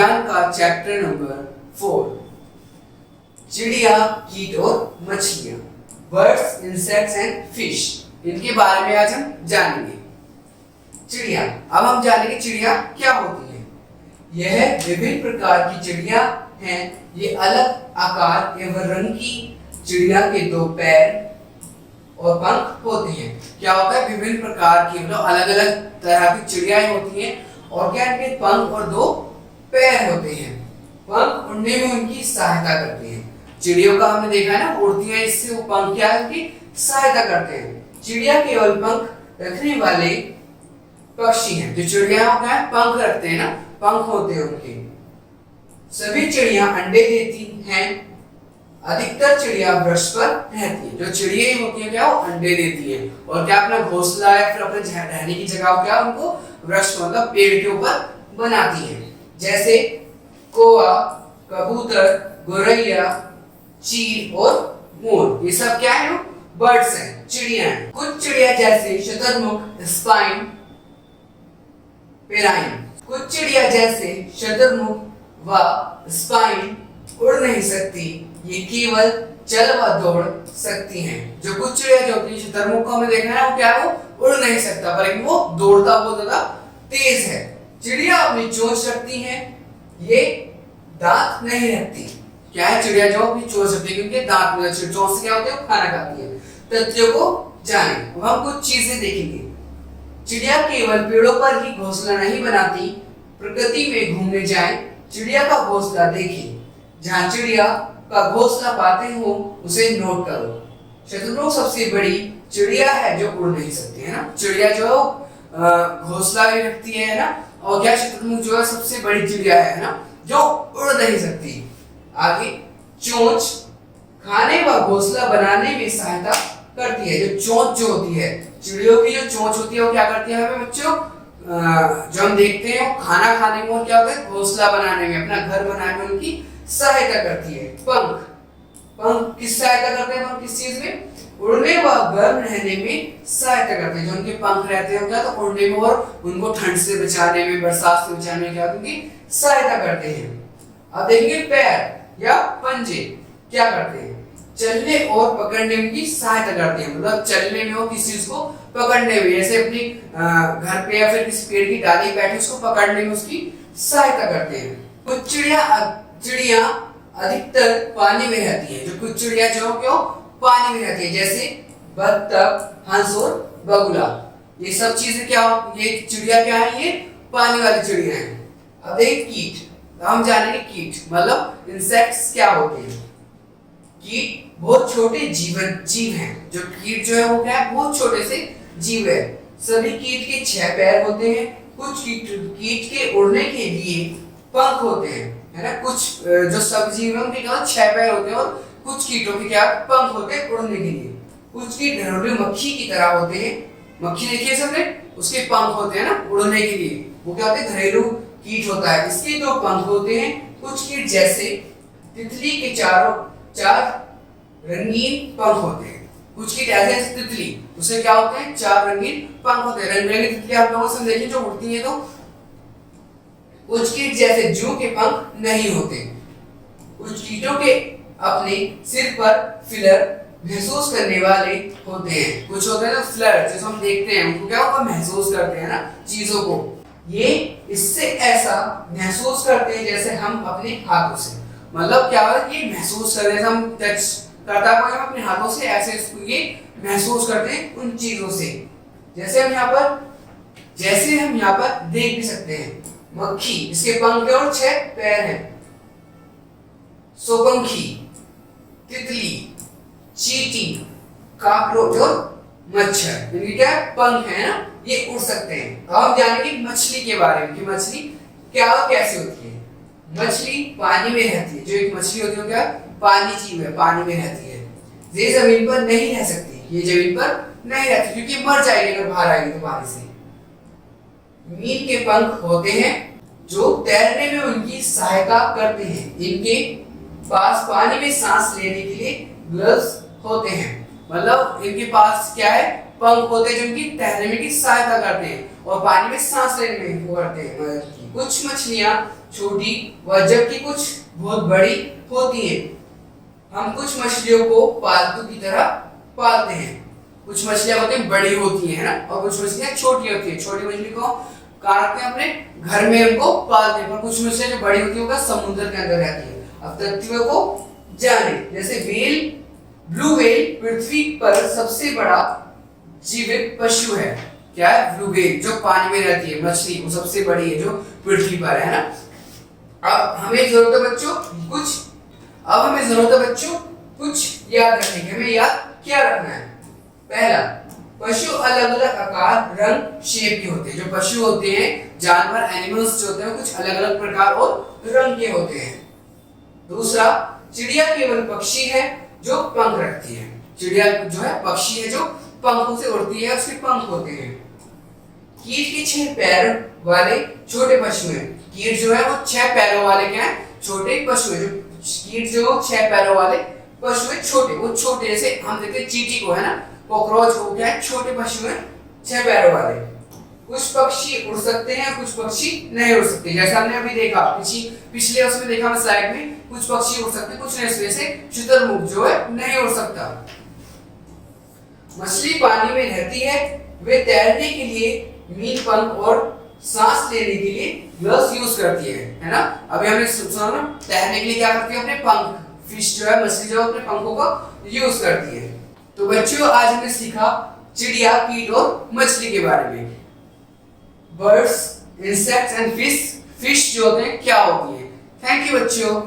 विज्ञान का chapter number 4, चिड़िया, कीट और मछलियां, बर्ड्स, इंसेक्ट्स एंड फिश, इनके बारे में आज हम जानेंगे। चिड़िया, अब हम जानेंगे चिड़िया क्या होती है। यह विभिन्न प्रकार की चिड़िया हैं। ये अलग आकार एवं रंग की चिड़िया के 2 पैर और पंख होते हैं। क्या होता है, विभिन्न प्रकार की मतलब अलग अलग तरह की चिड़ियाएं होती हैं और क्या इनके पंख और 2 पैर होते हैं। पंख उड़ने में उनकी सहायता करते हैं। चिड़ियों का हमने देखा है ना, उड़ती हैं, इससे वो पंख क्या है उनकी सहायता करते हैं। चिड़िया केवल पंख रखने वाले पक्षी हैं। जो चिड़िया होता है पंख रखते हैं ना, पंख होते हैं उनके। सभी चिड़िया अंडे देती हैं। अधिकतर चिड़िया वृक्ष पर रहती है। जो चिड़िया होती है क्या, वो अंडे देती है और क्या अपना घोंसला है फिर अपने रहने की जगह क्या उनको वृक्ष मतलब पेड़ के ऊपर बनाती है। जैसे कौवा, कबूतर, गोरैया, चील और मोर, ये सब क्या है, बर्ड्स हैं, चिड़िया हैं। कुछ चिड़िया जैसे शतुरमुर्ग, स्पाइन, पेराइन, कुछ चिड़िया जैसे शतुरमुर्ग व स्पाइन उड़ नहीं सकती। ये केवल चल व दौड़ सकती हैं। जो कुछ चिड़िया जो होती है, शतुरमुर्ग को हमें देखा है वो क्या है, वो उड़ नहीं सकता पर वो दौड़ता बहुत ज्यादा तेज है। चिड़िया अपनी चोंच रखती हैं। ये दांत नहीं रखती। क्या है, चिड़िया जो अपनी चोंच रखती है क्योंकि दांत में चोंच से क्या होता है, वो खाना खाती है। तथ्यों को जाने, हम कुछ चीजें देखेंगे। चिड़िया केवल पेड़ों पर ही घोंसला नहीं बनाती, प्रकृति में घूमने जाएं, चिड़िया का घोंसला देखें। जहां चिड़िया का घोंसला पाते हो उसे नोट करो। शतुरमुर्ग सबसे बड़ी चिड़िया है जो उड़ नहीं सकती है ना। चिड़िया जो घोंसला भी रखती है ना, और क्या शतुरमुर्ग जो है सबसे बड़ी चिड़िया है ना जो उड़ नहीं सकती। आगे, चोंच खाने व घोंसला बनाने में सहायता करती है। जो चोंच जो होती है, चिड़ियों की जो चोंच होती है वो क्या करती है हमें बच्चों, जो हम देखते हैं वो खाना खाने में और क्या होता है, घोंसला बनाने में, अपना घर बनाने में उनकी सहायता करती है। पंख, पंख किस सहायता करते हैं, पंख किस चीज में, उड़ने व गर्म रहने में सहायता करते हैं। जो उनके पंख रहते हैं क्या, तो उड़ने में और उनको ठंड से बचाने में, बरसात से बचाने में क्या उनकी सहायता करते हैं। अब देखेंगे पैर या पंजे क्या करते हैं, चलने और पकड़ने में की सहायता करते हैं। मतलब चलने में हो किसी चीज को पकड़ने में, जैसे अपनी घर पे या फिर किसी पेड़ की डाली बैठे उसको पकड़ने में उसकी सहायता करते हैं। कुछ चिड़िया अधिकतर पानी में रहती है। जो कुछ चिड़िया जो क्यों पानी में रहती है, जैसे बत्तख, हंस और बगुला, ये सब चीजें क्या, ये चिड़िया क्या है, ये पानी वाली चिड़िया है। अब देखिए कीट, हम जानेंगे कीट मतलब इंसेक्ट्स क्या होते हैं। कीट बहुत छोटे जीव हैं। जो कीट जो है वो क्या है, बहुत छोटे से जीव है। सभी कीट के 6 पैर होते हैं। कुछ कीट के उड़ने के लिए पंख होते हैं, है ना। कुछ जो सब जीव है उनके क्या 6 पैर होते हैं और कुछ कीटों के क्या पंख होते हैं उड़ने के लिए। कुछ कीट घरेलू मक्खी की तरह होते हैं। मक्खी देखिए सबने, उसके पंख होते हैं ना उड़ने के लिए, वो क्या होते हैं, घरेलू कीट होता है, इसके 2 पंख होते हैं। कुछ कीट जैसे तितली के 4 रंगीन पंख होते हैं। कुछ कीट ऐसे तितली, उससे क्या होते हैं, 4 रंगीन पंख होते हैं। रंग बिरंगी तितली आप लोगों से देखिए जो उड़ती है। तो कुछ कीट जैसे जू के पंख नहीं होते। कुछ कीटों के अपने सिर पर फिलर महसूस करने वाले होते हैं। कुछ होते हैं ना फ्लर, जैसे हम देखते हैं उनको क्या होगा, महसूस करते हैं ना चीजों को। ये इससे ऐसा महसूस करते हैं जैसे हम अपने हाथों से, मतलब क्या होता है, ये महसूस करते हैं, हम टच करता है हम अपने हाथों से ऐसे इसको ये महसूस करते हैं उन चीजों से। जैसे हम यहाँ पर देख भी सकते हैं, मक्खी, इसके पंख और 6 पैर हैं। सोपंखी, तितली, चींटी, काकरोच और मच्छर, इनके क्या पंख है ना, ये उड़ सकते हैं। अब हम जानेंगे मछली के बारे में कि मछली क्या और कैसे होती है। मछली पानी में रहती है। जो एक मछली होती है क्या, पानी जीव है, पानी में रहती है। ये जमीन पर नहीं रह सकती, ये जमीन पर नहीं रहती क्योंकि मर जाएगी अगर बाहर आएगी तो पानी से। मीन के पंख होते हैं जो तैरने में उनकी सहायता करते हैं। इनके पास पानी में सांस लेने के लिए ग्लव्स होते हैं। मतलब इनके पास क्या है, पंख होते हैं जो इनकी तैरने में की सहायता करते हैं और पानी में सांस लेने में करते हैं। कुछ मछलियां छोटी व जबकि कुछ बहुत बड़ी होती हैं। हम कुछ मछलियों को पालतू की तरह पालते हैं। कुछ मछलियां होती हैं बड़ी होती हैं, है ना, और कुछ मछलियां छोटी होती हैं। छोटी मछली को कहाँ रखते हैं, अपने घर में उनको पालते हैं। पर कुछ मछलियां जो बड़ी होती है वो समुद्र के अंदर रहती है। अब तथ्यों को जाने, जैसे व्हेल, ब्लू व्हेल पृथ्वी पर सबसे बड़ा जीवित पशु है। क्या है? ब्लू व्हेल, जो पानी में रहती है मछली, वो सबसे बड़ी है जो पृथ्वी पर है ना। अब हमें जरूरत है बच्चों कुछ याद रखने की। हमें याद क्या रखना है? पहला, पशु अलग अलग आकार, रंग, शेप के होते हैं। जो पशु होते हैं, जानवर, एनिमल्स जो होते हैं, कुछ अलग अलग प्रकार और रंग के होते हैं। दूसरा, चिड़िया केवल पक्षी है जो पंख रखती है। चिड़िया जो है पक्षी है जो पंखों से उड़ती है, उसके पंख होते हैं। कीट के 6 पैर वाले छोटे पशु हैं। कीट जो है वो 6 पैरों वाले क्या है? छोटे पशु है। जो कीट जो 6 पैरों वाले पशु है, छोटे, वो छोटे, जैसे हम देखते हैं चींटी को, है ना, कॉकरोच को, क्या है? छोटे पशु हैं 6 पैरों वाले। कुछ पक्षी उड़ सकते हैं, कुछ पक्षी नहीं उड़ सकते। जैसा हमने अभी देखा, पिछले उसमें देखा हमने स्लाइड में, कुछ पक्षी उड़ सकते, कुछ नहीं। जैसे शुतुरमुर्ग जो है नहीं उड़ सकता। मछली पानी में रहती है, वे तैरने के लिए मीन पंख और सांस लेने के लिए ग्लव्स यूज करती है ना। अभी हमने सुना ना, तैरने के लिए क्या करती है? अपने पंख, फिश जो है, मछली जो है, अपने पंखों का यूज करती है। तो बच्चों, आज हमने सीखा चिड़िया, कीट और मछली के बारे में। बर्ड्स, इंसेक्ट्स एंड फिश जो होते हैं क्या होती है। थैंक यू बच्चों।